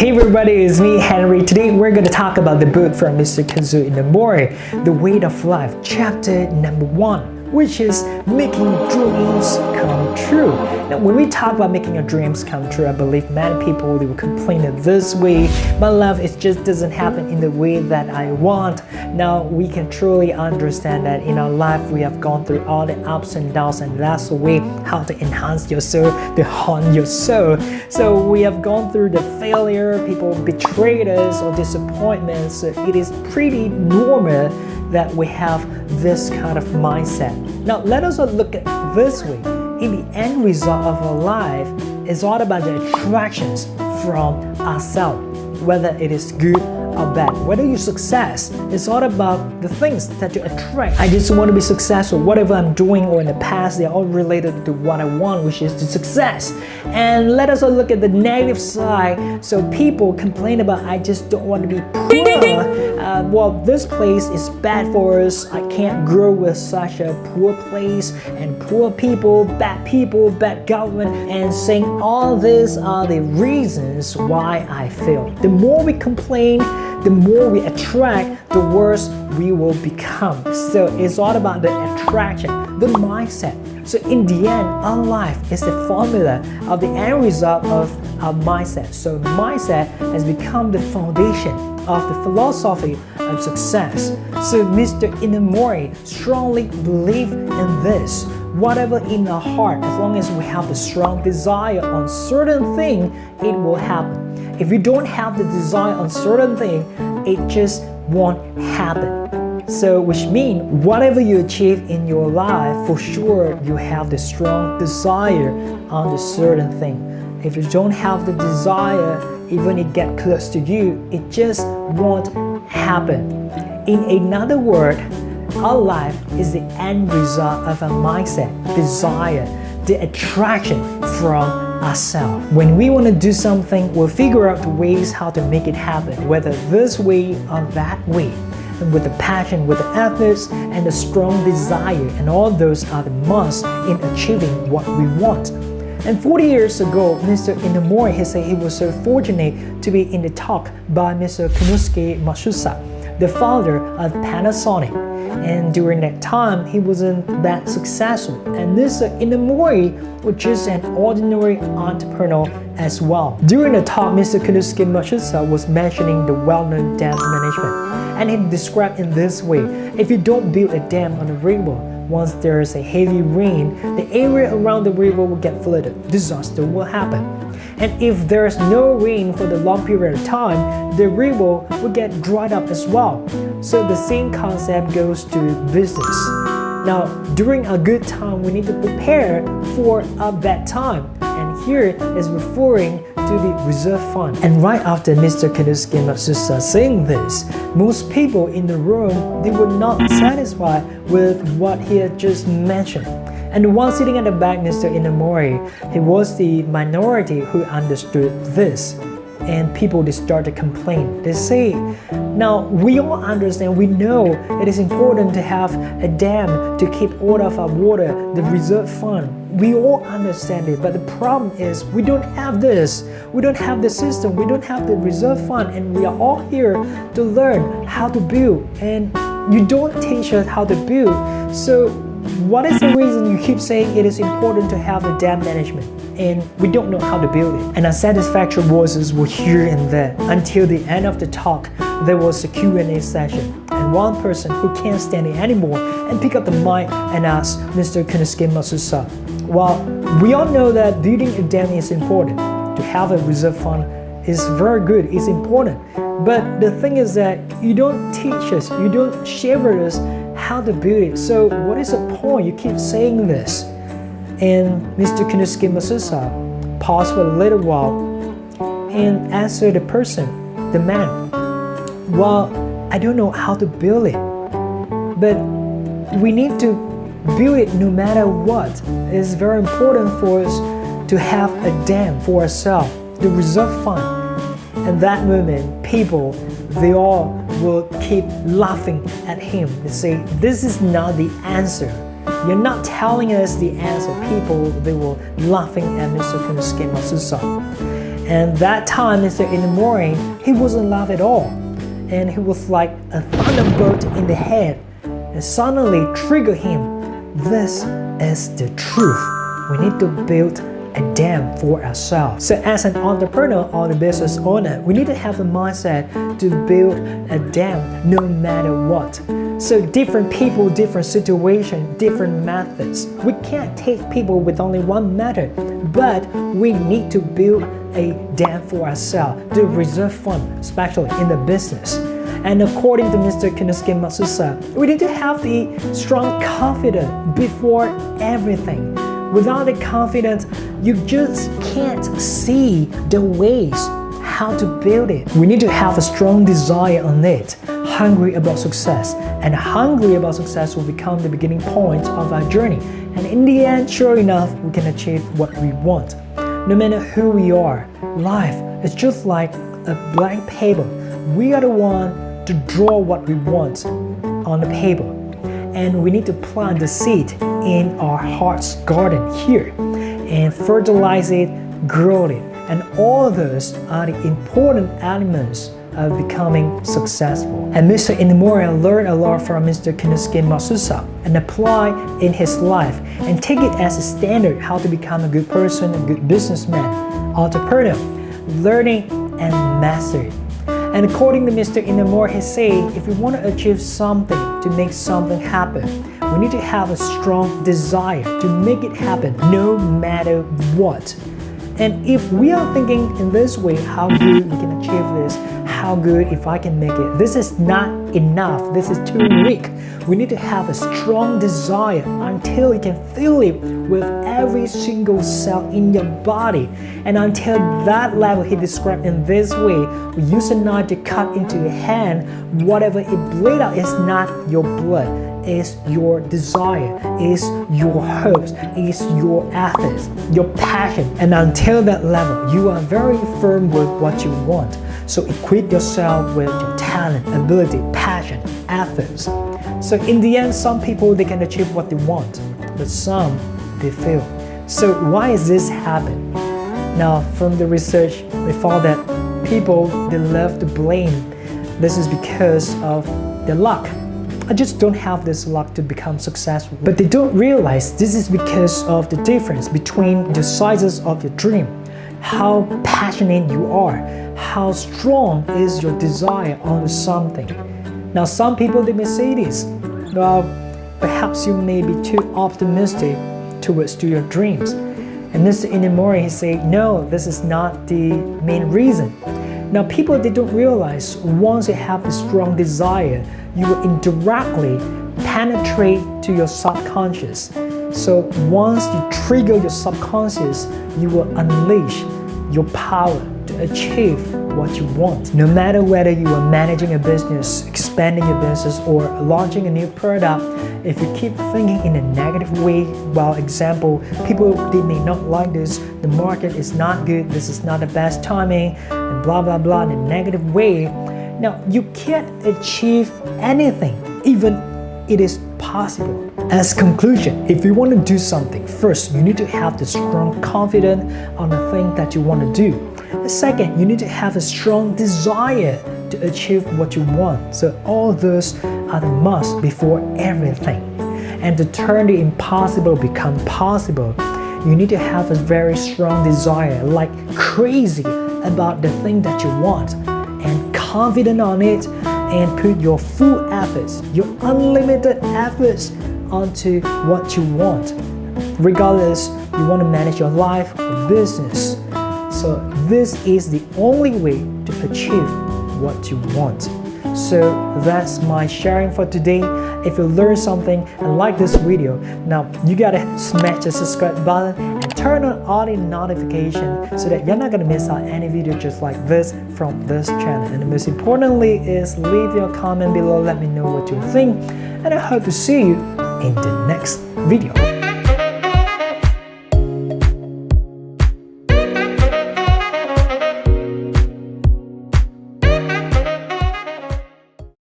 Hey everybody, it's me Henrrey. Today we're going to talk about the book from Mr. Kazuo Inamori, The Weight of Life, chapter number 1, which is making dreams come true. Now when we talk about making your dreams come true, I believe many people they will complain that this way, my life it just doesn't happen in the way that I want. Now we can truly understand that in our life we have gone through all the ups and downs, and that's the way how to enhance your soul, to haunt your soul. So we have gone through the failure, people betrayed us or disappointments. So it is pretty normal that we have this kind of mindset. Now let us look at this way. In the end result of our life is all about the attractions from ourselves, whether it is good or bad. Whether you success, it's all about the things that you attract. I just want to be successful. Whatever I'm doing or in the past, they're all related to what I want, which is the success. And let us look at the negative side. So people complain about, I just don't want to be poor. Well, this place is bad for us. I can't grow with such a poor place and poor people, bad government, and saying all these are the reasons why I fail. The more we complain, the more we attract, the worse we will become. So it's all about the attraction, the mindset. So in the end, our life is the formula of the end result of our mindset. So mindset has become the foundation of the philosophy of success. So Mr. Inamori strongly believes in this. Whatever in our heart, as long as we have the strong desire on certain thing, it will happen. If you don't have the desire on certain thing, it just won't happen. So which means whatever you achieve in your life, for sure you have the strong desire on the certain thing. If you don't have the desire, even it get close to you, it just won't happen. In another word, our life is the end result of our mindset, desire, the attraction from ourselves. When we want to do something, we'll figure out the ways how to make it happen, whether this way or that way. And with the passion, with the efforts, and the strong desire, and all those are the must in achieving what we want. And 40 years ago, Mr. Inamori, he said he was so fortunate to be in the talk by Mr. Konosuke Matsuda, the founder of Panasonic. And during that time, he wasn't that successful. And Mr. Inamori was just an ordinary entrepreneur as well. During the talk, Mr. Konosuke Matsuda was mentioning the well-known dam management. And he described in this way: if you don't build a dam on a river, once there is a heavy rain, the area around the river will get flooded. Disaster will happen. And if there is no rain for the long period of time, the river will get dried up as well. So the same concept goes to business. Now, during a good time, we need to prepare for a bad time. And here is referring to the reserve fund. And right after Mr. Konosuke Matsuda saying this, most people in the room, they were not satisfied with what he had just mentioned. And the one sitting at the back, Mr. Inamori, he was the minority who understood this. And people, they start to complain. They say, now we all understand, we know it is important to have a dam to keep all of our water, the reserve fund. We all understand it, but the problem is we don't have this. We don't have the system, we don't have the reserve fund, and we are all here to learn how to build. And you don't teach us how to build. So what is the reason you keep saying it is important to have a dam management and we don't know how to build it? And unsatisfactory voices were here and there. Until the end of the talk, there was a Q&A session. And one person who can't stand it anymore and pick up the mic and ask Mr. Konosuke Matsuda, well, we all know that building a dam is important. To have a reserve fund is very good, it's important. But the thing is that you don't teach us, you don't share with us how to build it. So what is the point? You keep saying this. And Mr. Konosuke Matsuda paused for a little while and answered the person, the man, well, I don't know how to build it, but we need to build it no matter what. It's very important for us to have a dam for ourselves, the reserve fund. At that moment, people, they all will keep laughing at him. They say, this is not the answer. You're not telling us the answer. People, they were laughing at Mr. Konosuke Matsuda. And that time, Mr. Inamori, he wasn't laugh at all. And he was like a thunderbolt in the head. And suddenly triggered him. This is the truth. We need to build a dam for ourselves. So as an entrepreneur or a business owner, we need to have the mindset to build a dam no matter what. So different people, different situation, different methods. We can't take people with only one method, but we need to build a dam for ourselves, the reserve fund, especially in the business. And according to Mr. Konosuke Matsusa, we need to have the strong confidence before everything. Without the confidence, you just can't see the ways how to build it. We need to have a strong desire on it, hungry about success. And hungry about success will become the beginning point of our journey. And in the end, sure enough, we can achieve what we want. No matter who we are, life is just like a blank paper. We are the one to draw what we want on the paper. And we need to plant the seed in our heart's garden here and fertilize it, grow it. And all those are the important elements of becoming successful. And Mr. Inamori learned a lot from Mr. Konosuke Matsusa and apply in his life and take it as a standard how to become a good person, a good businessman, entrepreneur, learning and mastery. And according to Mr. Inamori, he said, if we want to achieve something, to make something happen, we need to have a strong desire to make it happen no matter what. And if we are thinking in this way, how good we can achieve this, how good if I can make it, this is not enough, this is too weak. We need to have a strong desire until you can feel it with every single cell in your body. And until that level he described in this way, we use a knife to cut into your hand, whatever it bleed out is not your blood. Is your desire, is your hopes, is your efforts, your passion. And until that level, you are very firm with what you want. So equip yourself with your talent, ability, passion, efforts. So in the end, some people, they can achieve what they want, but some, they fail. So why is this happen? Now, from the research, we found that people, they love to blame. This is because of their luck. I just don't have this luck to become successful. But they don't realize this is because of the difference between the sizes of your dream, how passionate you are, how strong is your desire on something. Now some people, they may say this, well, perhaps you may be too optimistic towards to your dreams. And Mr. Inamori, he said, no, this is not the main reason. Now people, they don't realize once you have a strong desire, you will indirectly penetrate to your subconscious. So once you trigger your subconscious, you will unleash your power to achieve what you want. No matter whether you are managing a business, expanding your business, or launching a new product, if you keep thinking in a negative way, well, example, people, they may not like this, the market is not good, this is not the best timing, and blah, blah, blah, in a negative way, now you can't achieve anything, even it is possible. As conclusion, if you want to do something, first, you need to have the strong confidence on the thing that you want to do. Second, you need to have a strong desire to achieve what you want. So all those are the must before everything. And to turn the impossible become possible, you need to have a very strong desire, like crazy about the thing that you want, and confident on it, and put your full efforts, your unlimited efforts onto what you want. Regardless, you want to manage your life or business. So this is the only way to achieve what you want. So that's my sharing for today. If you learned something and like this video, now you gotta smash the subscribe button and turn on all the notifications so that you're not gonna miss out any video just like this from this channel. And most importantly is leave your comment below, let me know what you think, and I hope to see you in the next video.